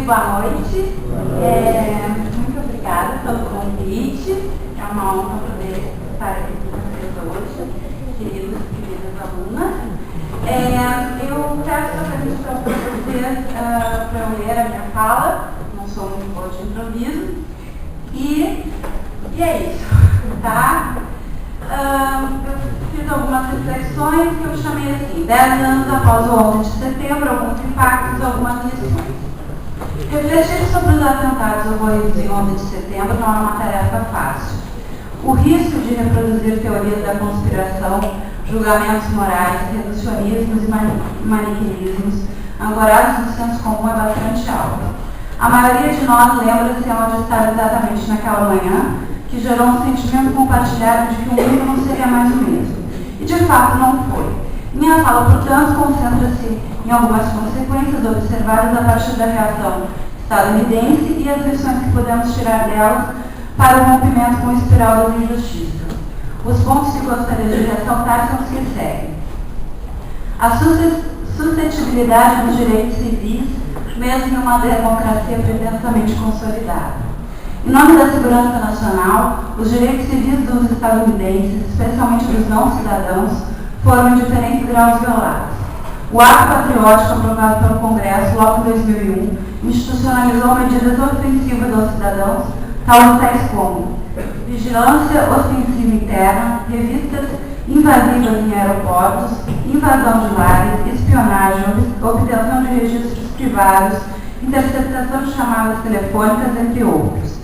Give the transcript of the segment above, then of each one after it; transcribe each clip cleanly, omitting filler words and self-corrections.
boa noite. Muito obrigada pelo convite. É uma honra poder estar aqui com vocês hoje, queridos e queridas alunas. Eu peço a permissão para vocês para eu ler a minha fala. Não sou muito boa de improviso. E é isso, tá? Eu fiz algumas reflexões que eu chamei assim, 10 anos após o 11 de setembro, alguns impactos e algumas lições. Refletir sobre os atentados ocorridos em 11 de setembro não é uma tarefa fácil. O risco de reproduzir teorias da conspiração, julgamentos morais, reducionismos e maniqueísmos ancorados no senso comum é bastante alto. A maioria de nós lembra-se onde estava exatamente naquela manhã, que gerou um sentimento compartilhado de que o mundo não seria mais o mesmo. E de fato não foi. Minha fala, portanto, concentra-se em algumas consequências observadas a partir da reação estadunidense e as lições que podemos tirar delas para o rompimento com o espiral da injustiça. Os pontos que gostaria de ressaltar são os que seguem. A suscetibilidade dos direitos civis, mesmo em uma democracia pretensamente consolidada. Em nome da segurança nacional, os direitos civis dos estadunidenses, especialmente dos não-cidadãos, foram em diferentes graus violados. O ato patriótico aprovado pelo Congresso logo em 2001 institucionalizou medidas ofensivas aos cidadãos, tais como vigilância ostensiva interna, revistas invasivas em aeroportos, invasão de lares, espionagem, obtenção de registros privados, interceptação de chamadas telefônicas, entre outros.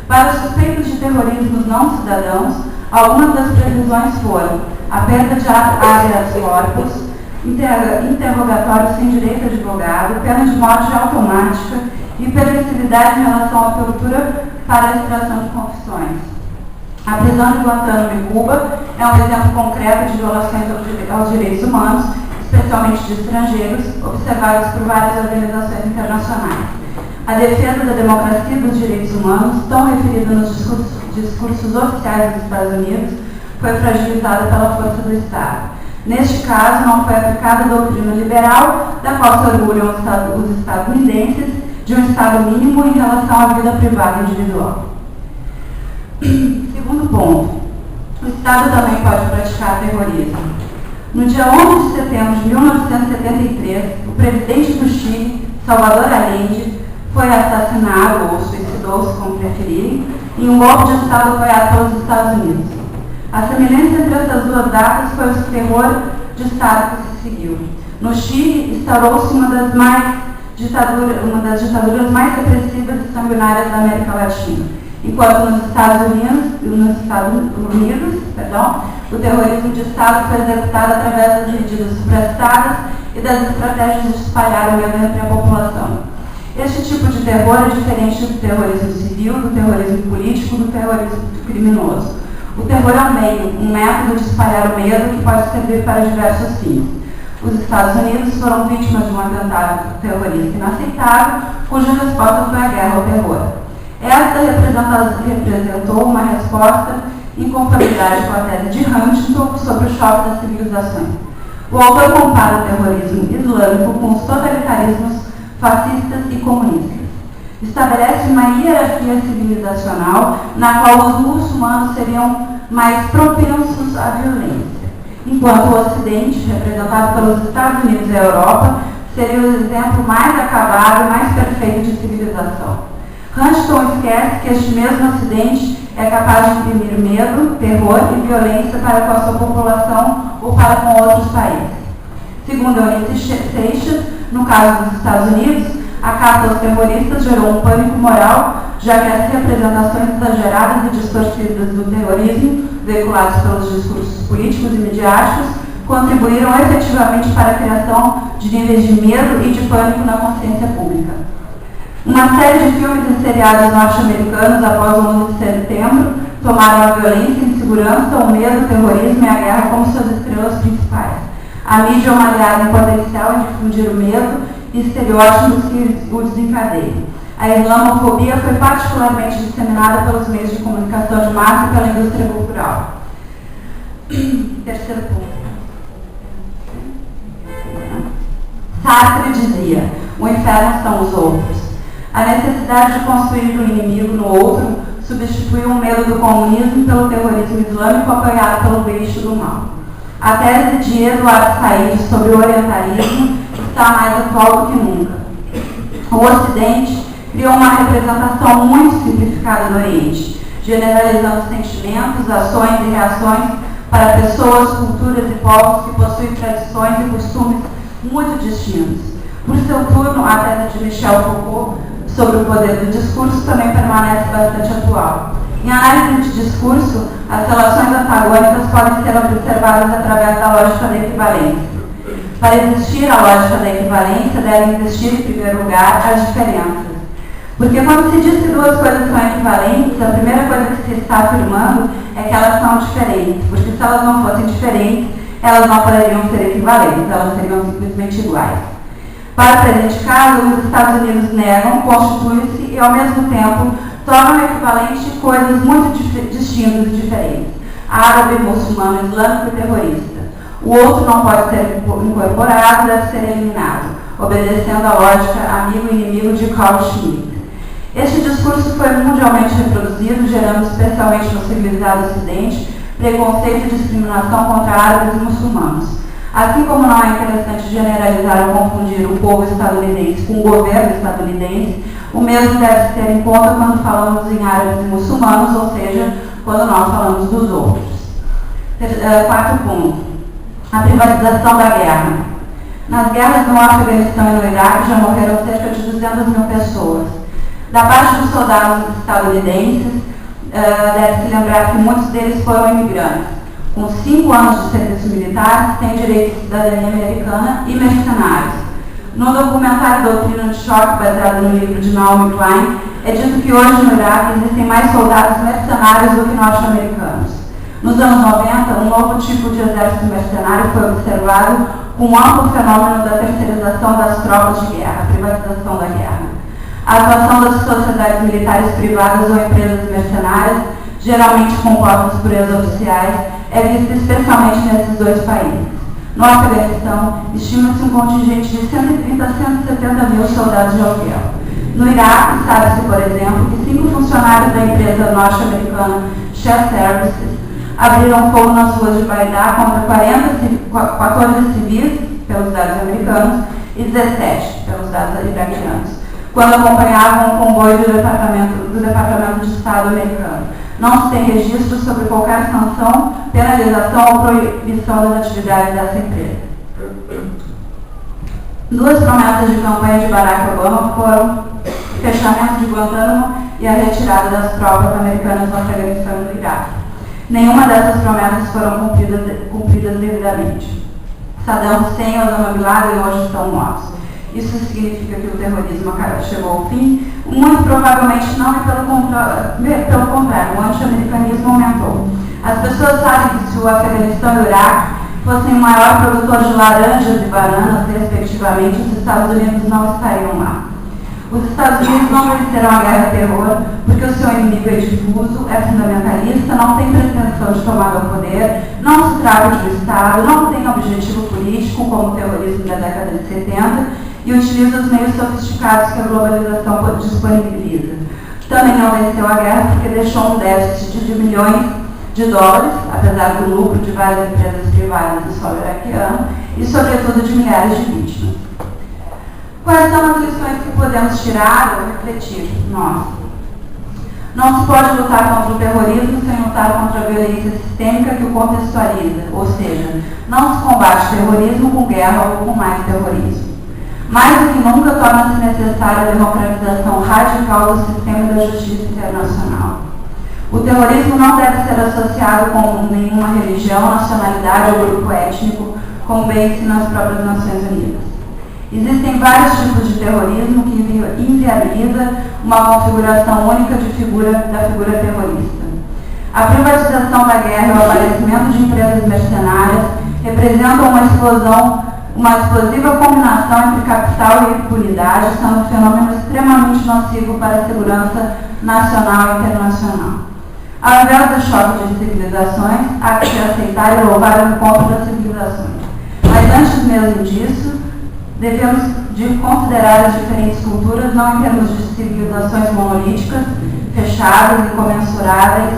Para os suspeitos de terrorismo não cidadãos, algumas das previsões foram a perda de habeas corpus, interrogatório sem direito a advogado, pena de morte automática e permissividade em relação à tortura para a extração de confissões. A prisão de Guantánamo em Cuba é um exemplo concreto de violações aos direitos humanos, especialmente de estrangeiros, observados por várias organizações internacionais. A defesa da democracia e dos direitos humanos, tão referida nos discursos oficiais dos Estados Unidos, foi fragilizada pela força do Estado. Neste caso, não foi aplicada a doutrina liberal, da qual se orgulham os estadunidenses, de um Estado mínimo em relação à vida privada individual. Segundo ponto, o Estado também pode praticar terrorismo. No dia 11 de setembro de 1973, o presidente do Chile, Salvador Allende, foi assassinado, ou suicidou-se, como preferirem, e um golpe de Estado apoiado pelos Estados Unidos. A semelhança entre essas duas datas foi o terror de Estado que se seguiu. No Chile, instaurou-se uma das ditaduras mais repressivas e sanguinárias da América Latina, enquanto nos Estados Unidos, o terrorismo de Estado foi executado através das medidas supraestadas e das estratégias de espalhar o medo entre a população. Este tipo de terror é diferente do terrorismo civil, do terrorismo político, do terrorismo criminoso. O terror é um método de espalhar o medo que pode servir para diversos fins. Os Estados Unidos foram vítimas de um atentado terrorista inaceitável, cuja resposta foi a guerra ao terror. Esta representou uma resposta em conformidade com a tese de Huntington sobre o choque das civilizações. O autor compara o terrorismo islâmico com os totalitarismos fascistas e comunistas. Estabelece uma hierarquia civilizacional na qual os muçulmanos seriam mais propensos à violência, enquanto o Ocidente, representado pelos Estados Unidos e a Europa, seria o exemplo mais acabado e mais perfeito de civilização. Huntington esquece que este mesmo Ocidente é capaz de imprimir medo, terror e violência para com a sua população ou para com outros países. Segundo Eunice Seixas, no caso dos Estados Unidos, a caça aos terroristas gerou um pânico moral, já que as representações exageradas e distorcidas do terrorismo, veiculadas pelos discursos políticos e midiáticos, contribuíram efetivamente para a criação de níveis de medo e de pânico na consciência pública. Uma série de filmes e seriados norte-americanos após o 11 de setembro tomaram a violência, a insegurança, o medo, o terrorismo e a guerra como suas estrelas principais. A mídia é uma aliada em potencial em difundir o medo e estereótipos que o desencadeiam. A islamofobia foi particularmente disseminada pelos meios de comunicação de massa e pela indústria cultural. Terceiro ponto. Sartre dizia: o inferno são os outros. A necessidade de construir um inimigo no outro substituiu o medo do comunismo pelo terrorismo islâmico apoiado pelo bicho do mal. A tese de Eduardo Said sobre o orientalismo está mais atual do que nunca. O Ocidente criou uma representação muito simplificada do Oriente, generalizando sentimentos, ações e reações para pessoas, culturas e povos que possuem tradições e costumes muito distintos. Por seu turno, a tese de Michel Foucault sobre o poder do discurso também permanece bastante atual. Em análise de discurso, as relações antagônicas podem ser observadas através da lógica da equivalência. Para existir a lógica da equivalência, devem existir, em primeiro lugar, as diferenças. Porque quando se diz que duas coisas são equivalentes, a primeira coisa que se está afirmando é que elas são diferentes, porque se elas não fossem diferentes, elas não poderiam ser equivalentes, elas seriam simplesmente iguais. Para o presente caso, os Estados Unidos negam, constituem-se e, ao mesmo tempo, tornam equivalentes coisas muito distintas e diferentes: árabe, muçulmano, islâmico e terrorista. O outro não pode ser incorporado, deve ser eliminado, obedecendo à lógica amigo-inimigo de Carl Schmitt. Este discurso foi mundialmente reproduzido, gerando, especialmente no civilizado Ocidente, preconceito e discriminação contra árabes e muçulmanos. Assim como não é interessante generalizar ou confundir o povo estadunidense com o governo estadunidense, o mesmo deve se ter em conta quando falamos em árabes e muçulmanos, ou seja, quando nós falamos dos outros. Quarto ponto: a privatização da guerra. Nas guerras no Afeganistão e no Iraque já morreram cerca de 200 mil pessoas. Da parte dos soldados estadunidenses, deve-se lembrar que muitos deles foram imigrantes. Com 5 anos de serviço militar, têm direito de cidadania americana e mercenários. No documentário Doutrina de Choque, baseado no livro de Naomi Klein, é dito que hoje no Iraque existem mais soldados mercenários do que norte-americanos. Nos anos 90, um novo tipo de exército mercenário foi observado com um amplo fenômeno da terceirização das tropas de guerra, a privatização da guerra. A atuação das sociedades militares privadas ou empresas mercenárias, geralmente compostas por ex-oficiais, é vista especialmente nesses dois países. No Afeganistão, estima-se um contingente de 130 a 170 mil soldados de aluguel. No Iraque, sabe-se, por exemplo, que 5 funcionários da empresa norte-americana Shell Services abriram fogo nas ruas de Bagdá contra 14 civis, pelos dados americanos, e 17, pelos dados iraquianos, quando acompanhavam um comboio do Departamento de Estado americano. Não se tem registro sobre qualquer sanção, penalização ou proibição das atividades dessa empresa. 2 promessas de campanha de Barack Obama foram o fechamento de Guantánamo e a retirada das tropas americanas no Afeganistão e no Iraque. Nenhuma dessas promessas foram cumpridas devidamente. Saddam Hussein e Osama Bin Laden hoje estão mortos. Isso significa que o terrorismo chegou ao fim? Muito provavelmente não, e pelo contrário, o anti-americanismo aumentou. As pessoas sabem que se o Afeganistão e o Iraque fossem o maior produtor de laranjas e bananas, respectivamente, os Estados Unidos não estariam lá. Os Estados Unidos não vencerão a guerra-terror porque o seu inimigo é difuso, é fundamentalista, não tem pretensão de tomar o poder, não se trata de um Estado, não tem objetivo político, como o terrorismo da década de 70, e utiliza os meios sofisticados que a globalização disponibiliza. Também não venceu a guerra porque deixou um déficit de milhões de dólares, apesar do lucro de várias empresas privadas do solo iraquiano, e sobretudo de milhares de vítimas. Quais são as lições que podemos tirar ou refletir? Nós. Não se pode lutar contra o terrorismo sem lutar contra a violência sistêmica que o contextualiza, ou seja, não se combate terrorismo com guerra ou com mais terrorismo. Mais do que nunca, torna-se necessária a democratização radical do sistema da justiça internacional. O terrorismo não deve ser associado com nenhuma religião, nacionalidade ou grupo étnico, como bem ensina as próprias Nações Unidas. Existem vários tipos de terrorismo que inviabiliza uma configuração única da figura terrorista. A privatização da guerra e o aparecimento de empresas mercenárias representam uma explosiva combinação entre capital e impunidade, sendo um fenômeno extremamente nocivo para a segurança nacional e internacional. Ao invés do choque de civilizações, há que se aceitar e louvar o encontro das civilizações. Mas antes mesmo disso, devemos de considerar as diferentes culturas não em termos de civilizações monolíticas, fechadas, incomensuráveis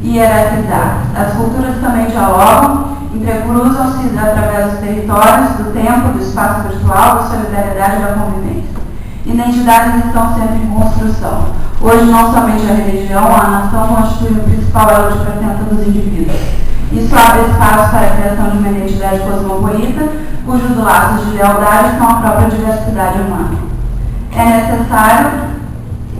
e hierarquizadas. As culturas também dialogam, entrecruzam-se através dos territórios, do tempo, do espaço virtual, da solidariedade e da convivência. Identidades estão sempre em construção. Hoje, não somente a religião, a nação constitui o principal elo de presença dos indivíduos. Isso abre espaço para a criação de uma identidade cosmopolita, cujos laços de lealdade são a própria diversidade humana. É necessária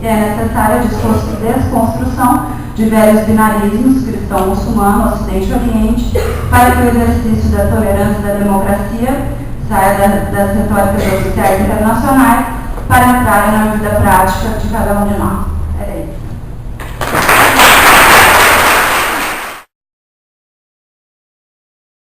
a desconstrução de velhos binarismos, cristão-muçulmano, ocidente e oriente, para que o exercício da tolerância e da democracia saia das retóricas oficiais internacionais para entrar na vida prática de cada um de nós.